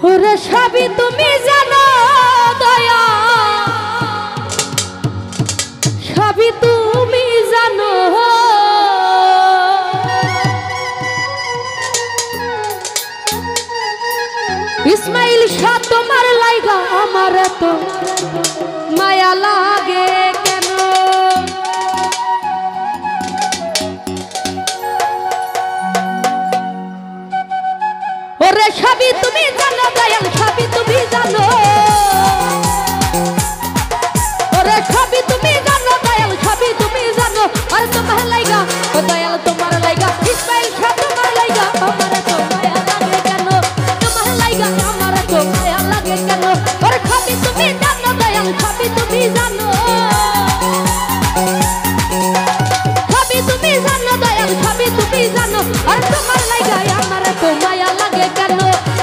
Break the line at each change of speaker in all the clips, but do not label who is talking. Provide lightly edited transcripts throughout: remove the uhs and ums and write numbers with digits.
ওরে সবই তুমি জানো দয়া, সবই তুমি জানো। ইসমাইল শাহ তোমার লাইগা আমার এত মায়া লাগে কেন? ওরে সবই তুমি জানো দয়াল, সবই তুমি জানো। ওরে সবই তুমি জানো দয়াল, সবই তুমি জানো। আর তোমার লাইগা ও দয়াল তোমার লাইগা, ইসমাইল শাহ তোমার লাইগা আমার এত মায়া লাগে কেন? তোমার লাইগা আমার এত মায়া লাগে কেন? ওরে সবই তুমি জানো দয়াল, সবই তুমি জানো। সবই তুমি জানো দয়াল, সবই তুমি জানো। আর তোমার লাইগা আমার এত মায়া লাগে কেন?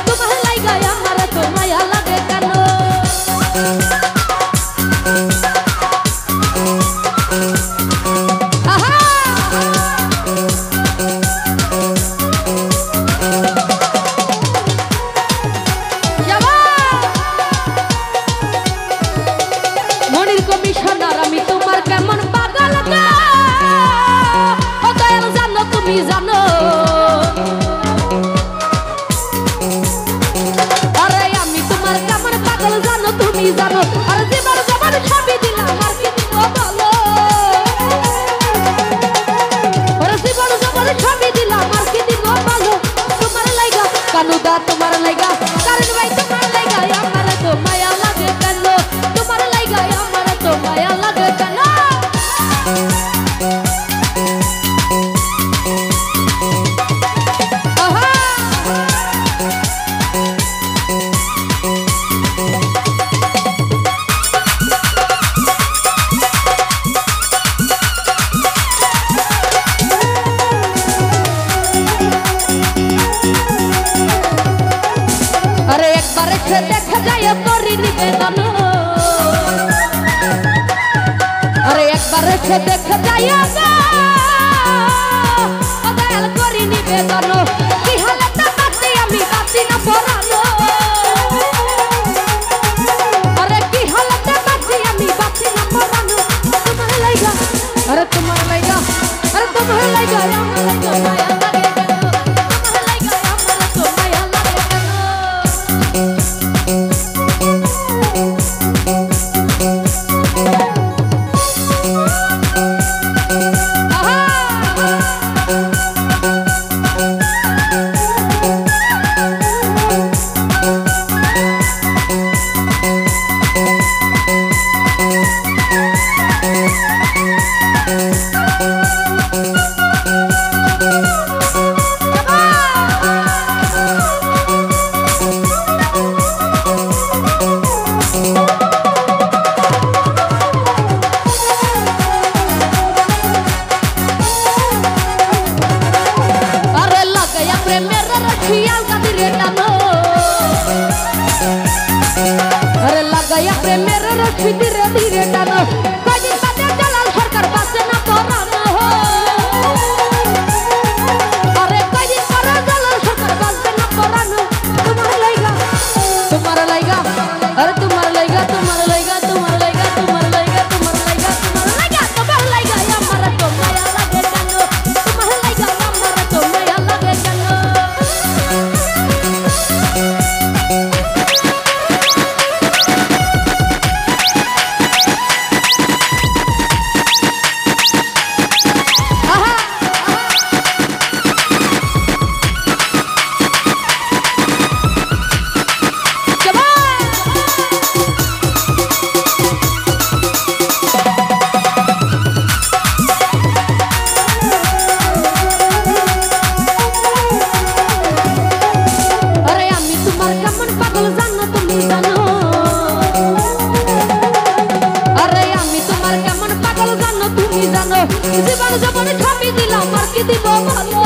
তোমার লাইগা আমার এত মায়া লাগে কেন? মনির কমিশনার আমি তোমার কেমন পাগল গো, ও দয়াল জানো তুমি জানো। আরে আমি তোমার কেমন পাগল জানো তুমি জানো। আর জীবন জীবন সবই দিলাম আর কি দিব বলো? আরে জীবন জীবন সবই দিলাম আর কি দিব বলো? তোমার লাইগা কানুদা তোমার লাইগা, কারণ ভাই তোমার লাইগা আমার এত মায়া লাগে কেন? তোমার লাইগা আমার এত মায়া লাগে কেন? আরে একবার এসে দেখা যায় করি নিবেদন, আরে একবার এসে দেখা যায় দয়াল করি নিবেদন। কি হালতে বাঁচি আমি বাঁচি না পরানো, আরে কি হালতে বাঁচি আমি বাঁচি না পরানো। তোমার লাইগা আরে তোমার লাইগা, আরে তোমার লাইগা আমার এত মায়া লাগে কেন? তোমার লাইগা আমার এত মায়া লাগে কেন? अरे लगाया प्रेमेर रखी धीरे धीरे टानो, कहीं बातें जलाल सरकार बासे ना परानो। अरे कहीं परा जलाल सरकार बासे ना परानो। तुम्हारे लाइगा, तुम्हारे लाइगा, अरे तुम्हारे लाइगा, तुम्हारे लाइगा, तुम्हारे लाइगा, तुम्हारे लाइगा, तुम्हारे लाइगा, तुम्हारे लाइगा, तुम्हारे लाइगा या मरा तो माया लगे जानो। तुम्हारे लाइगा या मरा तो माया लगे जानो। জীবন জীবন ছাপি দিলাম আর কি দিব ভালো।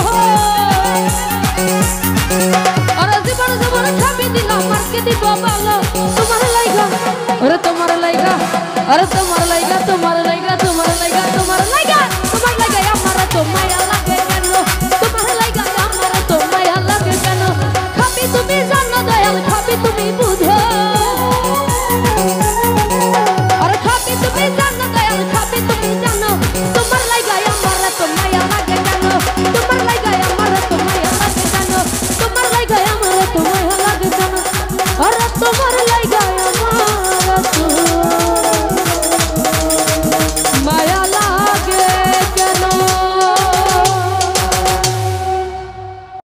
আরে জীবন জীবন ছাপি দিলাম আর কি দিব ভালো। তোমার লাইগা, আরে তোমার লাইগা, আরে তোমার লাইগা, তোমার